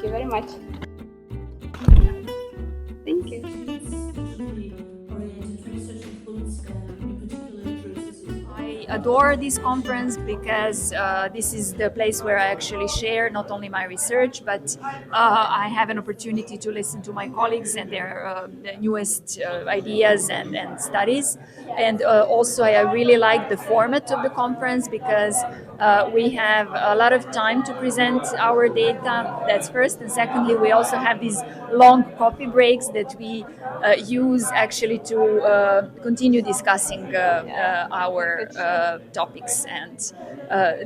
Thank you very much. Thank you. I adore this conference because this is the place where I actually share not only my research, but I have an opportunity to listen to my colleagues and their the newest ideas and studies. And also, I really like the format of the conference because we have a lot of time to present our data. That's first. And secondly, we also have these long coffee breaks that we use actually to continue discussing our topics and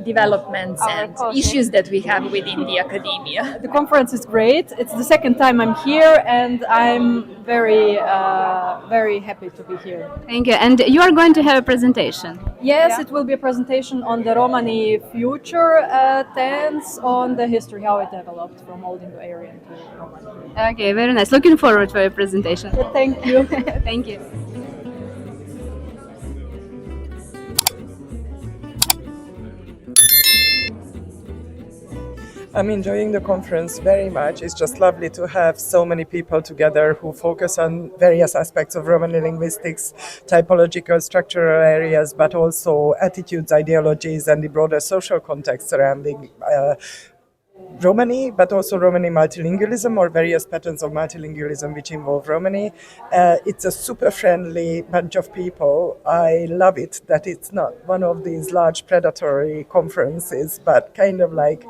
developments and issues that we have within the academia. The conference is great. It's the second time I'm here, and I'm very happy to be here. Thank you. And you are going to have a presentation. Yes, it will be a presentation on the Romani future tense, on the history, how it developed from Old Indo-Aryan to Romani. Okay, very nice. Looking forward for your presentation. Thank you. Thank you. I'm enjoying the conference very much. It's just lovely to have so many people together who focus on various aspects of Romani linguistics, typological, structural areas, but also attitudes, ideologies, and the broader social context surrounding Romani, but also Romani multilingualism or various patterns of multilingualism which involve Romani. It's a super friendly bunch of people. I love it that it's not one of these large predatory conferences, but kind of like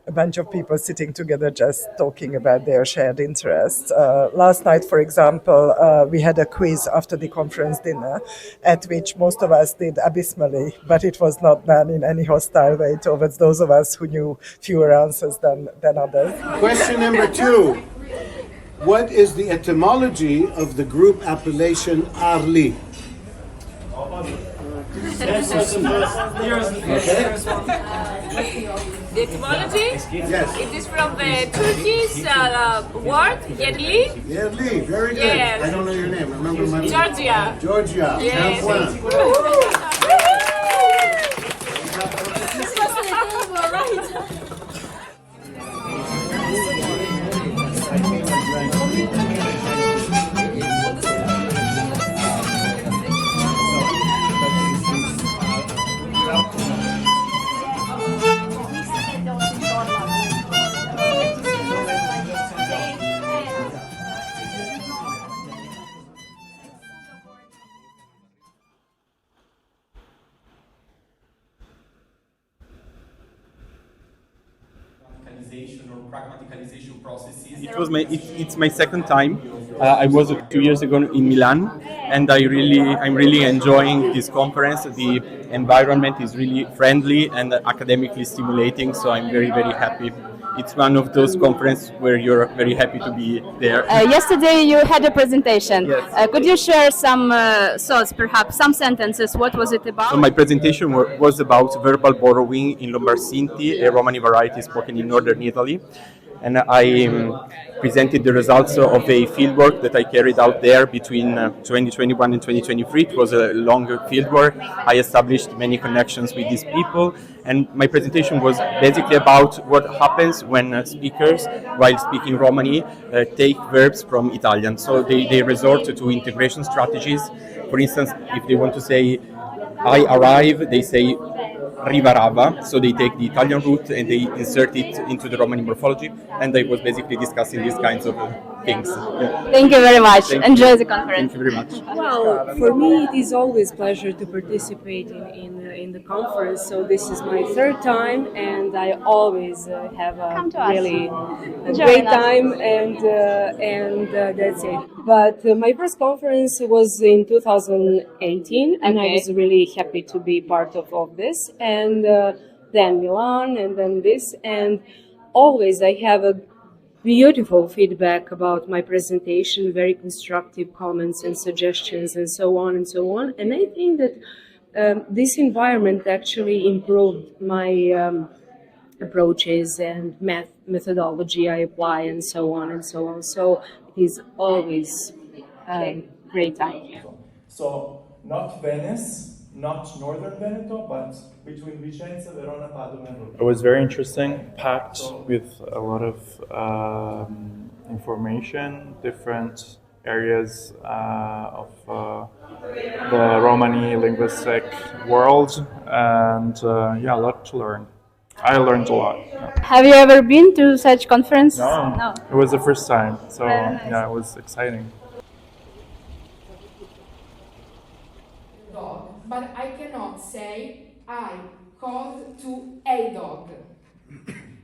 a bunch of people sitting together just talking about their shared interests. Last night, for example, we had a quiz after the conference dinner at which most of us did abysmally, but it was not done in any hostile way towards those of us who knew fewer answers than others. Question number 2. What is the etymology of the group appellation Arli? The etymology? Yes. It is from the Turkish word yerli. Yerli, very good. Yes. I don't know your name. Remember my name? Georgia. Georgia. Yes. Have one. Or pragmaticalization processes. It's my second time. I was 2 years ago in Milan, and I'm really enjoying this conference. The environment is really friendly and academically stimulating, so I'm very happy. It's one of those conferences where you're very happy to be there. Yesterday you had a presentation. Yes. Could you share some thoughts, perhaps some sentences? What was it about? So my presentation was about verbal borrowing in Lombarsinti, a Romani variety spoken in northern Italy. And I presented the results of a fieldwork that I carried out there between 2021 and 2023. It was a longer fieldwork. I established many connections with these people, and my presentation was basically about what happens when speakers, while speaking Romani, take verbs from Italian. So they resort to integration strategies. For instance, if they want to say I arrive, they say rivarava, so they take the Italian root and they insert it into the Romani morphology, and I was basically discussing these kinds of things. Yeah. Thank you very much. Enjoy the conference. Thank you very much. Well, for me it is always pleasure to participate in the conference, so this is my third time and I always have a really great time and that's it. But my first conference was in 2018 and I was really happy to be part of this, and then Milan and then this, and always I have a beautiful feedback about my presentation, very constructive comments and suggestions and so on and so on. And I think that this environment actually improved my approaches and methodology I apply and so on and so on. So it is always a great time. So not Venice, not northern Veneto, but between Vicenza, Verona, Padua, and Rome. It was very interesting, packed with a lot of information, different areas of the Romani linguistic world, and yeah, a lot to learn. I learned a lot. Yeah. Have you ever been to such conference? No, it was the first time, so Very nice. yeah, it was exciting. Dog, but I cannot say I called to a dog.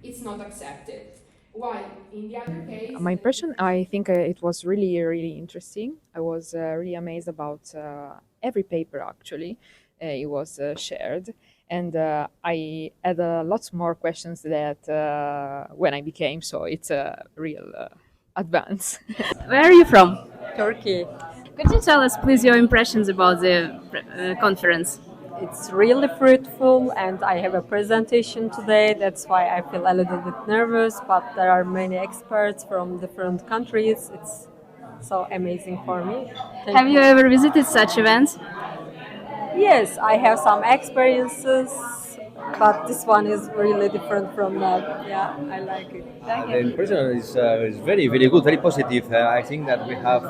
It's not accepted. While in the other case, my impression, I think it was really interesting. I was really amazed about every paper actually. It was shared, and I had lots more questions that when I became, so it's a real advance. Where are you from? Turkey. Could you tell us, please, your impressions about the conference? It's really fruitful, and I have a presentation today. That's why I feel a little bit nervous, but there are many experts from different countries. It's so amazing for me. Have you ever visited such events? Yes, I have some experiences, but this one is really different from that. Yeah, I like it. The impression is very good, very positive. I think that we have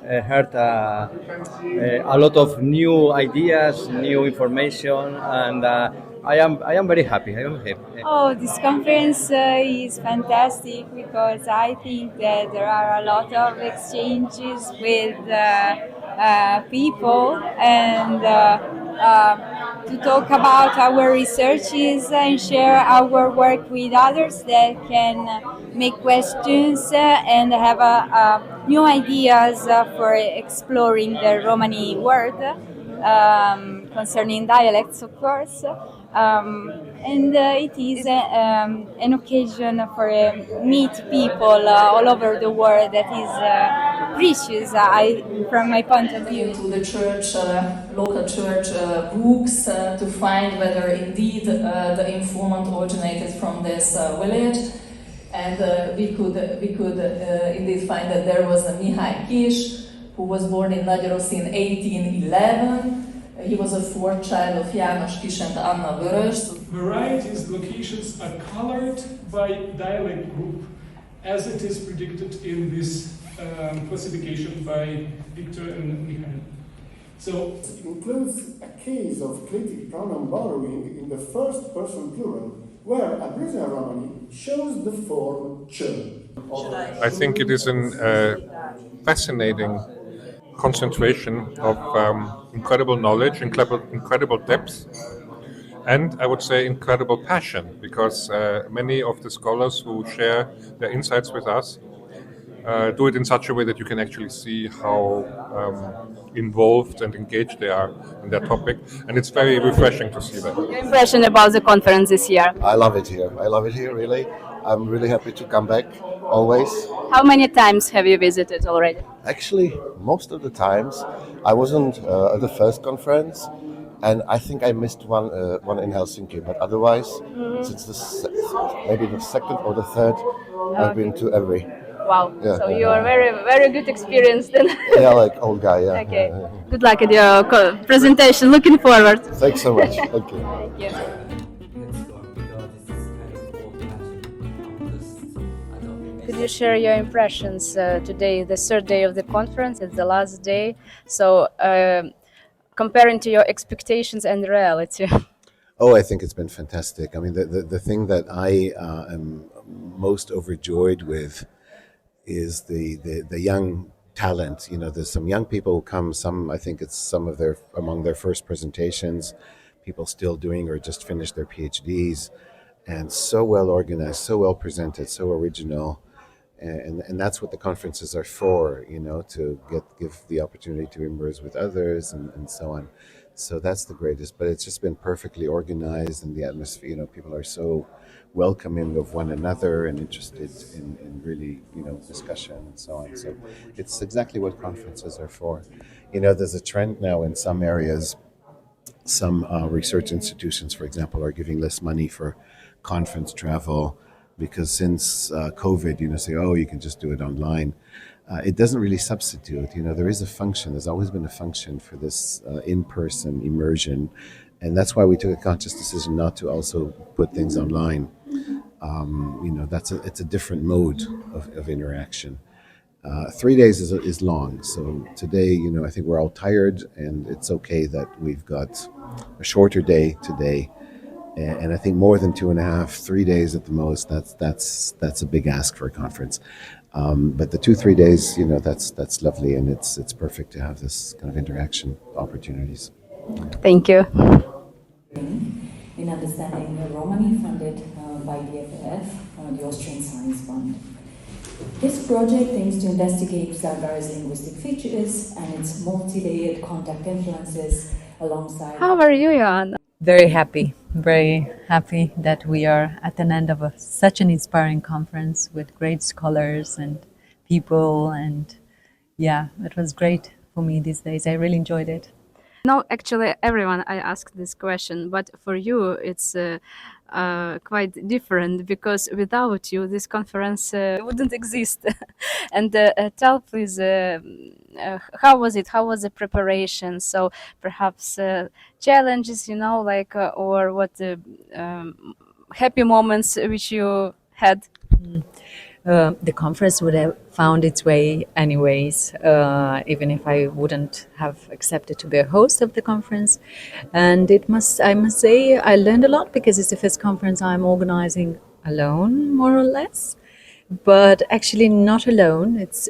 heard a lot of new ideas, new information, and I am very happy. I am happy. Oh, this conference is fantastic because I think that there are a lot of exchanges with people and to talk about our researches and share our work with others that can make questions and have new ideas for exploring the Romani world concerning dialects, of course. And it is an occasion for meet people all over the world that is precious, from my point of view. To the church, local church books to find whether indeed the informant originated from this village, and we could indeed find that there was a Mihály Kis, who was born in Nagyrossz in 1811. He was a fourth child of János Kis and Anna Vörös. Varieties, locations are colored by dialect group, as it is predicted in this classification by Victor and Mihály. So it includes a case of clitic pronoun borrowing in the first person plural, where Aboriginal Romani shows the form ch. I think it is a fascinating concentration of incredible knowledge, incredible depth, and I would say incredible passion, because many of the scholars who share their insights with us do it in such a way that you can actually see how involved and engaged they are in their topic, and it's very refreshing to see that. Your impression about the conference this year? I love it here. I love it here, really. I'm really happy to come back, always. How many times have you visited already? Actually, most of the times. I wasn't at the first conference, and I think I missed one in Helsinki, but otherwise, since maybe the second or the third, I've been to every. Wow, yeah, so you are very good experience then. Yeah, like old guy, yeah. Okay, good luck at your presentation, looking forward. Thanks so much, thank you. Thank you. Could you share your impressions today, the third day of the conference? It's the last day. So, comparing to your expectations and reality. Oh, I think it's been fantastic. I mean, the thing that I am most overjoyed with is the young talent. You know, there's some young people who come. Some, I think it's among their first presentations. People still doing or just finished their PhDs, and so well organized, so well presented, so original. And that's what the conferences are for, you know, to give the opportunity to immerse with others and so on. So that's the greatest. But it's just been perfectly organized, and the atmosphere, you know, people are so welcoming of one another and interested in really, you know, discussion and so on. So it's exactly what conferences are for. You know, there's a trend now in some areas. Some research institutions, for example, are giving less money for conference travel. because since COVID, say, oh, you can just do it online. It doesn't really substitute. There is a function. There's always been a function for this in-person immersion, and that's why we took a conscious decision not to also put things online. It's a different mode of interaction. 3 days is long, so today, I think we're all tired, and it's okay that we've got a shorter day today. And I think more than 2.5, 3 days at the most. That's a big ask for a conference. But the 2-3 days, that's lovely, and it's perfect to have this kind of interaction opportunities. Thank you. In understanding Romani, funded by the FAF, the Austrian Science Fund. This project aims to investigate Zagara's linguistic features and its multi-layered contact influences alongside... How are you, Yaron? Very happy that we are at an end of such an inspiring conference with great scholars and people, and yeah, it was great for me these days. I really enjoyed it. No, actually, everyone I asked this question, but for you, it's quite different, because without you, this conference wouldn't exist. And tell, please, how was it? How was the preparation? So perhaps challenges, or what happy moments which you had? The conference would have found its way anyways, even if I wouldn't have accepted to be a host of the conference. And I must say, I learned a lot, because it's the first conference I'm organizing alone, more or less. But actually not alone. It's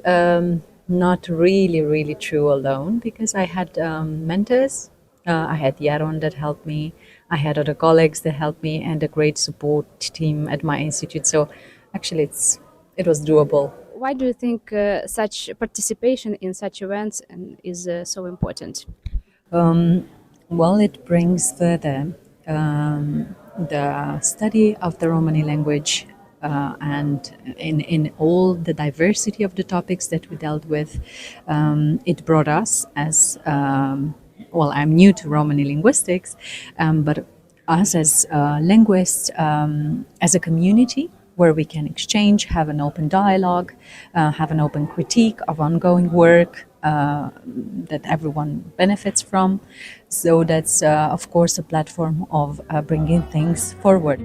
not really true alone, because I had mentors. I had Yaron that helped me. I had other colleagues that helped me, and a great support team at my institute. So actually it was doable. Why do you think such participation in such events is so important? Well, it brings further the study of the Romani language, and in all the diversity of the topics that we dealt with. It brought us as, I'm new to Romani linguistics, but us as linguists, as a community, where we can exchange, have an open dialogue, have an open critique of ongoing work that everyone benefits from. So that's, of course, a platform of bringing things forward.